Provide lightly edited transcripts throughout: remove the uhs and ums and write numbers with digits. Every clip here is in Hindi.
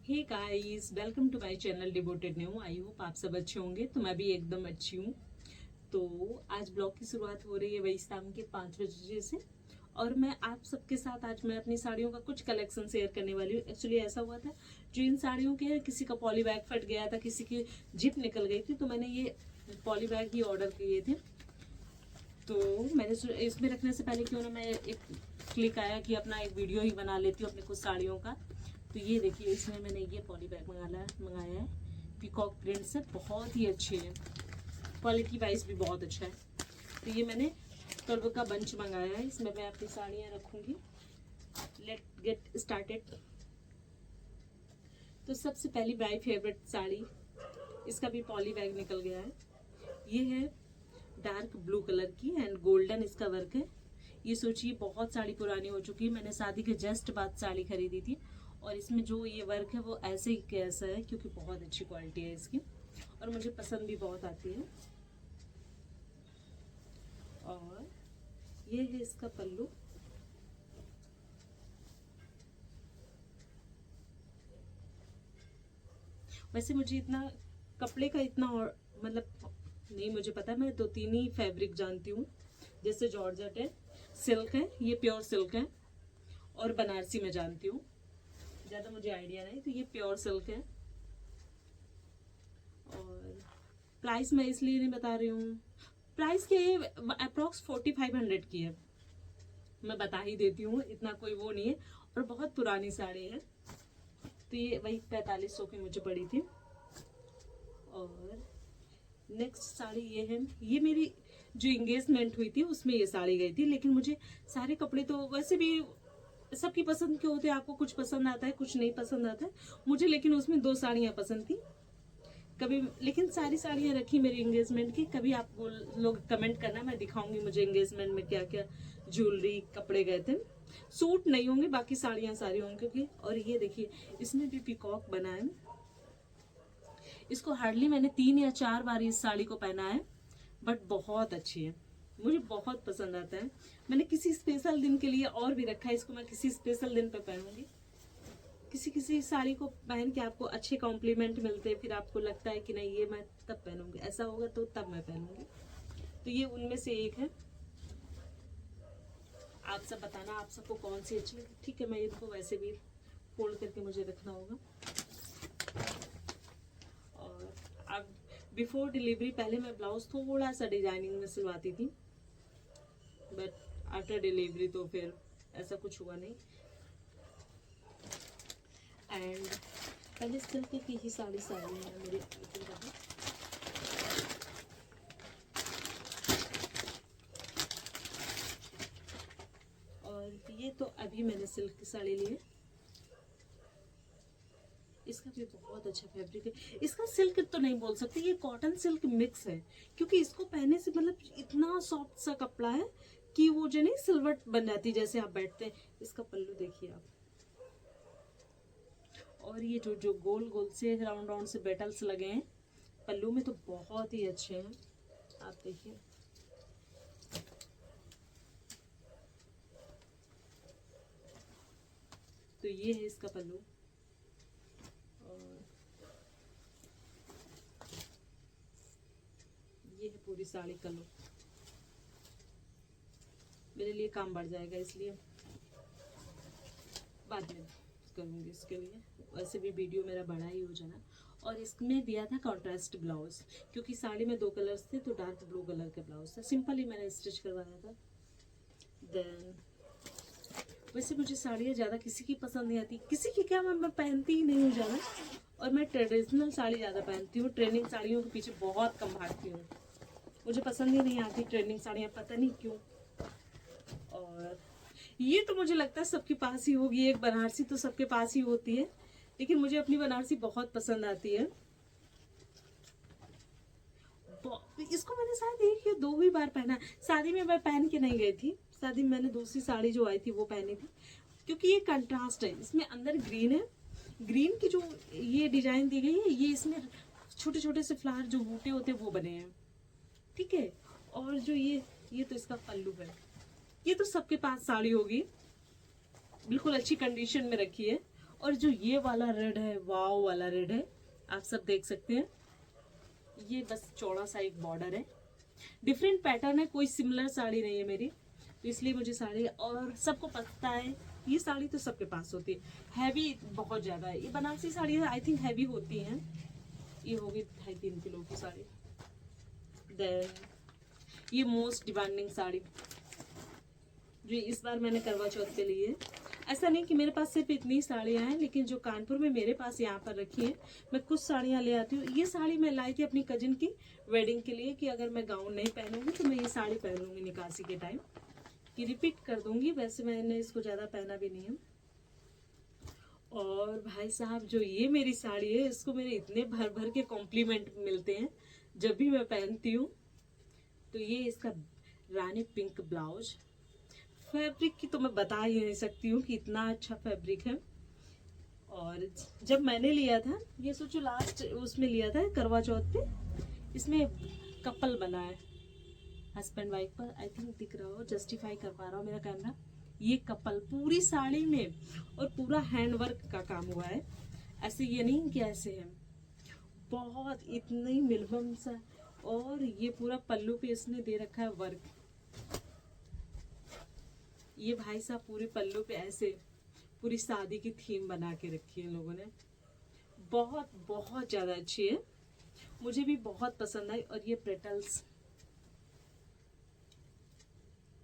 Hey guys, welcome to my channel devoted new. I hope आप सब अच्छे होंगे। तो मैं भी एकदम अच्छी हूँ। तो आज ब्लॉग की शुरुआत हो रही है वही शाम के 5 बजे से। और मैं आप सबके साथ आज मैं अपनी साड़ियों का कुछ कलेक्शन शेयर करने वाली हूँ। एक्चुअली ऐसा हुआ था, जो इन साड़ियों के किसी का पॉली बैग फट गया था, किसी की जिप निकल गई थी, तो मैंने ये पॉली बैग ही ऑर्डर किए थे। तो मैंने इसमें रखने से पहले क्यों ना मैं एक क्लिक आया कि अपना एक वीडियो ही बना लेती हूँ अपने कुछ साड़ियों का। तो ये देखिए, इसमें मैंने ये पॉली बैग मंगाया है। पीकॉक प्रिंट से बहुत ही अच्छे है, क्वालिटी वाइज भी बहुत अच्छा है। तो ये मैंने 12 का बंच मंगाया है। इसमें मैं अपनी साड़ियाँ रखूँगी। Let get started. तो सबसे पहली माई फेवरेट साड़ी, इसका भी पॉली बैग निकल गया है। ये है डार्क ब्लू कलर की एंड गोल्डन इसका वर्क है। ये सोचिए बहुत साड़ी पुरानी हो चुकी है, मैंने शादी के जस्ट बाद साड़ी खरीदी थी। और इसमें जो ये वर्क है वो ऐसे ही कैसा है, क्योंकि बहुत अच्छी क्वालिटी है इसकी और मुझे पसंद भी बहुत आती है। और ये है इसका पल्लू। वैसे मुझे इतना कपड़े का इतना और मतलब नहीं मुझे पता, मैं 2-3 ही फैब्रिक जानती हूँ। जैसे जॉर्जेट है, सिल्क है, ये प्योर सिल्क है, और बनारसी में जानती हूँ। ज़्यादा मुझे आइडिया नहीं। तो ये प्योर सिल्क है। और प्राइस मैं इसलिए नहीं बता रही हूँ, प्राइस के अप्रोक्स 4500 की है। मैं बता ही देती हूँ, इतना कोई वो नहीं है। और बहुत पुरानी साड़ी है। तो ये वही 4500 की मुझे पड़ी थी। और नेक्स्ट साड़ी ये है। ये मेरी जो इंगेजमेंट हुई थी उसमें ये साड़ी गई थी। लेकिन मुझे सारे कपड़े तो वैसे भी सबकी पसंद के होते हैं, आपको कुछ पसंद आता है, कुछ नहीं पसंद आता है मुझे। लेकिन उसमें 2 साड़ियाँ पसंद थी कभी। लेकिन सारी साड़ियाँ रखी मेरी एंगेजमेंट की। कभी आप लोग कमेंट करना, मैं दिखाऊंगी मुझे एंगेजमेंट में क्या क्या ज्वेलरी कपड़े गए थे। सूट नहीं होंगे, बाकी साड़ियाँ सारी होंगी क्योंकि। और ये देखिए, इसमें भी पीकॉक बना है। इसको हार्डली मैंने 3 या 4 बार इस साड़ी को पहना है, बट बहुत अच्छी है, मुझे बहुत पसंद आता है। मैंने किसी स्पेशल दिन के लिए और भी रखा है इसको, मैं किसी स्पेशल दिन पे पहनूंगी। किसी किसी साड़ी को पहन के आपको अच्छे कॉम्प्लीमेंट मिलते हैं, फिर आपको लगता है कि नहीं ये मैं तब पहनूंगी, ऐसा होगा तो तब मैं पहनूंगी। तो ये उनमें से एक है। आप सब बताना आप सबको कौन सी अच्छी लगी। ठीक है, मैं इनको वैसे भी फोल्ड करके मुझे रखना होगा। और अब बिफोर डिलीवरी पहले मैं ब्लाउज थोड़ा सा डिजाइनिंग में सिलवाती थी, बट आफ्टर डिलीवरी तो फिर ऐसा कुछ हुआ नहीं। एंड पहले सिल्क की ही साड़ी है मेरी। और ये तो अभी मैंने सिल्क की साड़ी ली है। इसका भी बहुत अच्छा फैब्रिक है। इसका सिल्क तो नहीं बोल सकती, ये कॉटन सिल्क मिक्स है, क्योंकि इसको पहनने से मतलब इतना सॉफ्ट सा कपड़ा है कि वो जो नहीं सिल्वट बन जाती जैसे आप बैठते हैं। इसका पल्लू देखिए आप। और ये जो जो गोल गोल से राउंड राउंड से बेटल्स लगे हैं पल्लू में, तो बहुत ही अच्छे हैं। आप देखिए, तो ये है इसका पल्लू। और ये है पूरी साड़ी का लुक। मेरे लिए काम बढ़ जाएगा, इसलिए बाद में करूँगी इसके लिए। वैसे भी वीडियो मेरा बड़ा ही हो जाना। और इसमें दिया था कॉन्ट्रास्ट ब्लाउज, क्योंकि साड़ी में 2 कलर्स थे, तो डार्क ब्लू कलर के ब्लाउज था। सिंपल ही मैंने स्टिच करवाया था। देन वैसे मुझे साड़ियाँ ज़्यादा किसी की पसंद नहीं आती, किसी की क्या, मैं पहनती ही नहीं हूँ ज़्यादा। और मैं ट्रेडिशनल साड़ी ज़्यादा पहनती हूँ, ट्रेंडिंग साड़ियों के पीछे बहुत कम भागती हूँ। मुझे पसंद ही नहीं आती ट्रेंडिंग साड़ियाँ, पता नहीं क्यों। और ये तो मुझे लगता है सबके पास ही होगी, एक बनारसी तो सबके पास ही होती है, लेकिन मुझे अपनी बनारसी बहुत पसंद आती है। इसको मैंने शायद 1 या 2 ही बार पहना। शादी में मैं पहन के नहीं गई थी, शादी में मैंने दूसरी साड़ी जो आई थी वो पहनी थी, क्योंकि ये कंट्रास्ट है। इसमें अंदर ग्रीन है, ग्रीन की जो ये डिजाइन दी गई है, ये इसमें छोटे छोटे से फ्लावर जो बूटे होते हैं वो बने हैं, ठीक है। और जो ये तो इसका पल्लू है। ये तो सबके पास साड़ी होगी, बिल्कुल अच्छी कंडीशन में रखी है। और जो ये वाला रेड है, वाव वाला रेड है, आप सब देख सकते हैं। ये बस चौड़ा सा एक बॉर्डर है, डिफरेंट पैटर्न है, कोई सिमिलर साड़ी नहीं है मेरी, तो इसलिए मुझे साड़ी, और सबको पता है ये साड़ी तो सबके पास होती है, हैवी बहुत ज़्यादा है। ये Banarasi sari I think heavy होती हैं। ये होगी 2.5-3 किलो की साड़ी। देन ये मोस्ट डिमांडिंग साड़ी जो इस बार मैंने करवा चौथ पे ली है। ऐसा नहीं कि मेरे पास सिर्फ इतनी साड़ियाँ हैं, लेकिन जो कानपुर में मेरे पास यहाँ पर रखी हैं, मैं कुछ साड़ियाँ ले आती हूँ। ये साड़ी मैं लाई थी अपनी कजिन की वेडिंग के लिए, कि अगर मैं गाउन नहीं पहनूंगी तो मैं ये साड़ी पहनूंगी निकासी के टाइम, कि रिपीट कर दूंगी। वैसे मैंने इसको ज़्यादा पहना भी नहीं है। और भाई साहब जो ये मेरी साड़ी है, इसको मेरे इतने भर भर के कॉम्प्लीमेंट मिलते हैं जब भी मैं पहनती हूँ। तो ये इसका रानी पिंक ब्लाउज, फैब्रिक की तो मैं बता ही नहीं सकती हूँ कि इतना अच्छा फैब्रिक है। और जब मैंने लिया था, ये सोचो लास्ट उसमें लिया था करवा चौथ पे, इसमें कपल बना है हस्बैंड वाइफ पर, आई थिंक दिख रहा हो, जस्टिफाई कर पा रहा हो मेरा कैमरा। ये कपल पूरी साड़ी में, और पूरा हैंडवर्क का काम हुआ है, ऐसे ये नहीं कि ऐसे है, बहुत इतनी मिनिमम सा। और ये पूरा पल्लू पे इसने दे रखा है वर्क, ये भाई साहब पूरे पल्लू पे ऐसे पूरी शादी की थीम बना के रखी है इन लोगों ने। बहुत बहुत ज़्यादा अच्छी है, मुझे भी बहुत पसंद आई। और ये पेटल्स,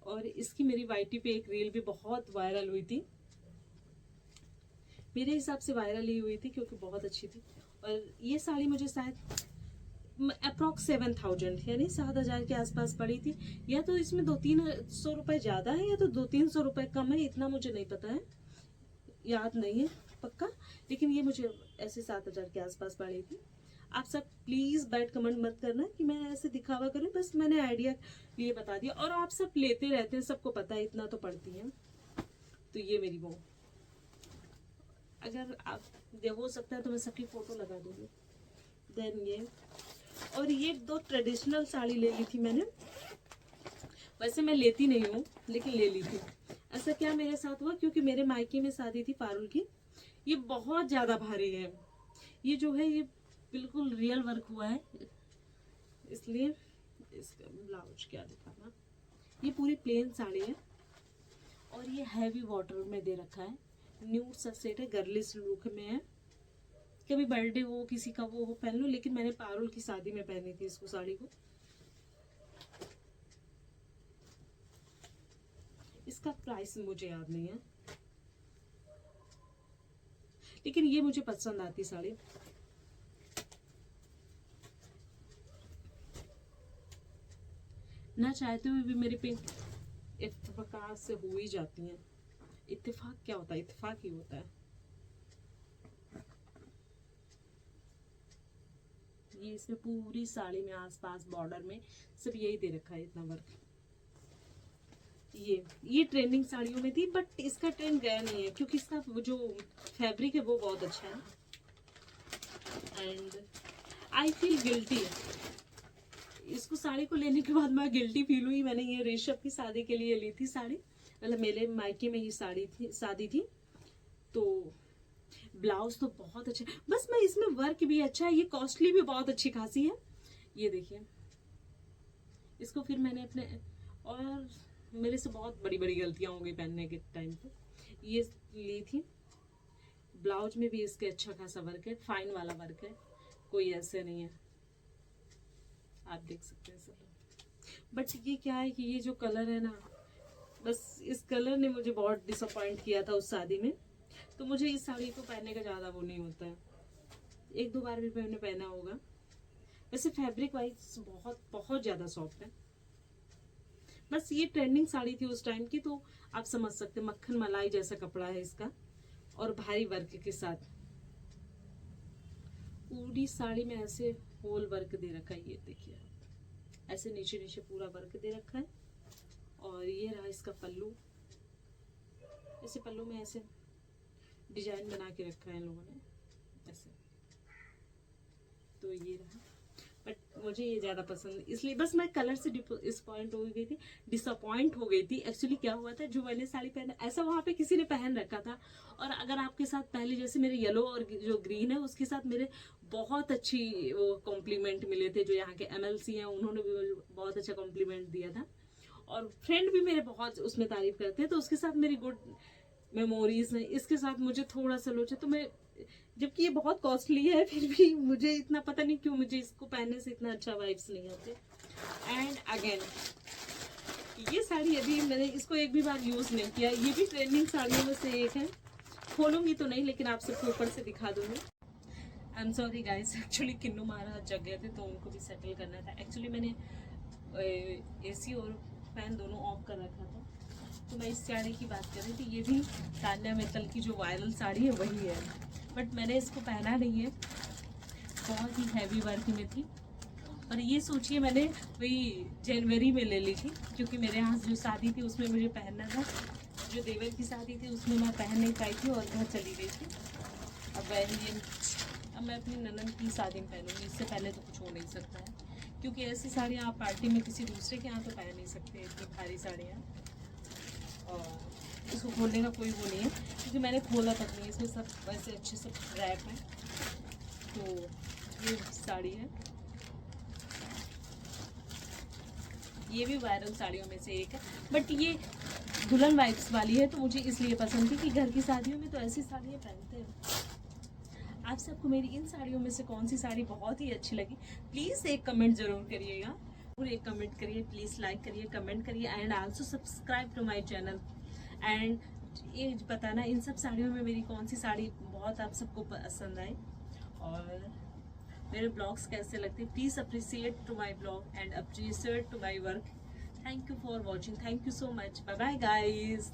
और इसकी मेरी वाईटी पे एक रील भी बहुत वायरल हुई थी, मेरे हिसाब से वायरल ही हुई थी क्योंकि बहुत अच्छी थी। और ये साड़ी मुझे शायद अप्रॉक्स 7,000 यानी 7,000 के आसपास पड़ी थी, या तो इसमें 200-300 रुपये ज़्यादा है या तो 200-300 रुपये कम है, इतना मुझे नहीं पता है, याद नहीं है पक्का, लेकिन ये मुझे ऐसे 7,000 के आसपास पड़ी थी। आप सब प्लीज़ बैड कमेंट मत करना कि मैं ऐसे दिखावा करूँ, बस मैंने आइडिया लिए बता दिया। और आप सब लेते रहते हैं, सबको पता है इतना तो पड़ती है। तो ये मेरी वो, अगर आप हो सकता है तो मैं सबकी फ़ोटो लगा दूँगी। देन ये, और ये 2 ट्रेडिशनल साड़ी ले ली थी मैंने, वैसे मैं लेती नहीं हूँ लेकिन ले ली थी। ऐसा क्या मेरे साथ हुआ, क्योंकि मेरे मायके में शादी थी पारुल की, ये बहुत ज़्यादा भारी है, ये जो है ये बिल्कुल रियल वर्क हुआ है, इसलिए इसका ब्लाउज क्या दिखाना। ये पूरी प्लेन साड़ी है और ये हैवी वाटर में दे रखा है, न्यूड सा सेट है, गर्लिश लुक में है, कभी बर्थडे हो किसी का वो हो पहन लो, लेकिन मैंने पारुल की शादी में पहनी थी इसको साड़ी को। इसका प्राइस मुझे याद नहीं है, लेकिन ये मुझे पसंद आती साड़ी। ना चाहते हुए भी मेरे पे इत्तेफाक से हो ही जाती हैं। इत्तेफाक क्या होता है, इत्तेफाक ही होता है। ये इसमें पूरी साड़ी में आसपास बॉर्डर में सब यही दे रखा है, इतना वर्क। ये ट्रेंडिंग साड़ियों में थी, बट इसका ट्रेंड गया नहीं है क्योंकि इसका जो फैब्रिक है वो बहुत अच्छा है। एंड आई फील गिल्टी, इसको साड़ी को लेने के बाद मैं गिल्टी फील हुई। मैंने ये ऋषभ की शादी के लिए ली थी साड़ी, मतलब मेरे मायके में ही साड़ी थी, शादी थी, तो ब्लाउज तो बहुत अच्छा, बस मैं इसमें वर्क भी अच्छा है, ये कॉस्टली भी बहुत अच्छी खासी है। ये देखिए, इसको फिर मैंने अपने, और मेरे से बहुत बड़ी बड़ी गलतियां हो गई पहनने के टाइम पे, ये ली थी। ब्लाउज में भी इसके अच्छा खासा वर्क है, फाइन वाला वर्क है, कोई ऐसे नहीं है, आप देख सकते हैं सब। बट ये क्या है कि ये जो कलर है ना, बस इस कलर ने मुझे बहुत डिसअपॉइंट किया था उस शादी में, तो मुझे इस साड़ी को पहनने का ज़्यादा वो नहीं होता है, 1-2 बार भी मैंने पहना होगा। वैसे फैब्रिक वाइज बहुत बहुत ज़्यादा सॉफ्ट है, बस ये ट्रेंडिंग साड़ी थी उस टाइम की, तो आप समझ सकते, मक्खन मलाई जैसा कपड़ा है इसका, और भारी वर्क के साथ पूरी साड़ी में ऐसे होल वर्क दे रखा है। ये देखिए आप, ऐसे नीचे नीचे पूरा वर्क दे रखा है। और ये रहा इसका पल्लू, ऐसे पल्लू में ऐसे डिजाइन बना के रखा है इन लोगों ने ऐसे, तो ये रहा। बट मुझे ये ज़्यादा पसंद, इसलिए बस मैं कलर से डिसअपॉइंट हो गई थी। एक्चुअली क्या हुआ था, जो मैंने साड़ी पहना ऐसा वहाँ पे किसी ने पहन रखा था, और अगर आपके साथ पहले जैसे मेरे येलो और जो ग्रीन है उसके साथ मेरे बहुत अच्छी वो कॉम्प्लीमेंट मिले थे। जो यहाँ के MLC हैं उन्होंने भी मुझे बहुत अच्छा कॉम्प्लीमेंट दिया था, और फ्रेंड भी मेरे बहुत उसमें तारीफ करते हैं, तो उसके साथ मेरी गुड मेमोरीज हैं। इसके साथ मुझे थोड़ा सा लोचा, तो मैं, जबकि ये बहुत कॉस्टली है, फिर भी मुझे इतना पता नहीं क्यों मुझे इसको पहनने से इतना अच्छा वाइब्स नहीं आते। एंड अगेन ये साड़ी अभी मैंने इसको एक भी बार यूज़ नहीं किया, ये भी ट्रेंडिंग साड़ियों में से एक है। खोलूंगी तो नहीं, लेकिन आप सबको ऊपर से दिखा दूंगी। I am sorry guys, actually Kinnu महाराज जग गए थे तो उनको भी सेटल करना था। एक्चुअली मैंने AC और फैन दोनों ऑफ कर रखा था। तो मैं इस साड़ी की बात कर रही थी, ये भी तान्या मित्तल की जो वायरल साड़ी है वही है, बट मैंने इसको पहना नहीं है, बहुत ही हैवी वर्क में थी। और ये सोचिए मैंने वही जनवरी में ले ली थी, क्योंकि मेरे यहाँ जो शादी थी उसमें मुझे पहनना था। जो देवर की शादी थी उसमें मैं पहन नहीं पाई थी और घर चली गई थी। अब मैं अपनी ननद की शादी में पहनूंगी, इससे पहले तो कुछ हो नहीं सकता है, क्योंकि ऐसी साड़ियाँ आप पार्टी में किसी दूसरे के यहाँ तो पहन नहीं सकते, इतनी भारी साड़ियाँ। और इसको खोलने का कोई वो नहीं है, क्योंकि मैंने खोला तक नहीं, इसमें सब वैसे अच्छे से रैप है। तो ये साड़ी है, ये भी वायरल साड़ियों में से एक है, बट ये दुल्हन वाइब्स वाली है, तो मुझे इसलिए पसंद थी कि घर की शादियों में तो ऐसी साड़ियाँ पहनते हैं। आप सबको मेरी इन साड़ियों में से कौन सी साड़ी बहुत ही अच्छी लगी, प्लीज़ एक कमेंट ज़रूर करिएगा, और एक कमेंट करिए, प्लीज़ लाइक करिए, कमेंट करिए, and also subscribe to my channel. And ये बताना इन सब साड़ियों में मेरी कौन सी साड़ी बहुत आप सबको पसंद आई, और मेरे ब्लॉग्स कैसे लगते हैं। Please appreciate to my blog and appreciate to my work. Thank you for watching, thank you so much, bye bye guys.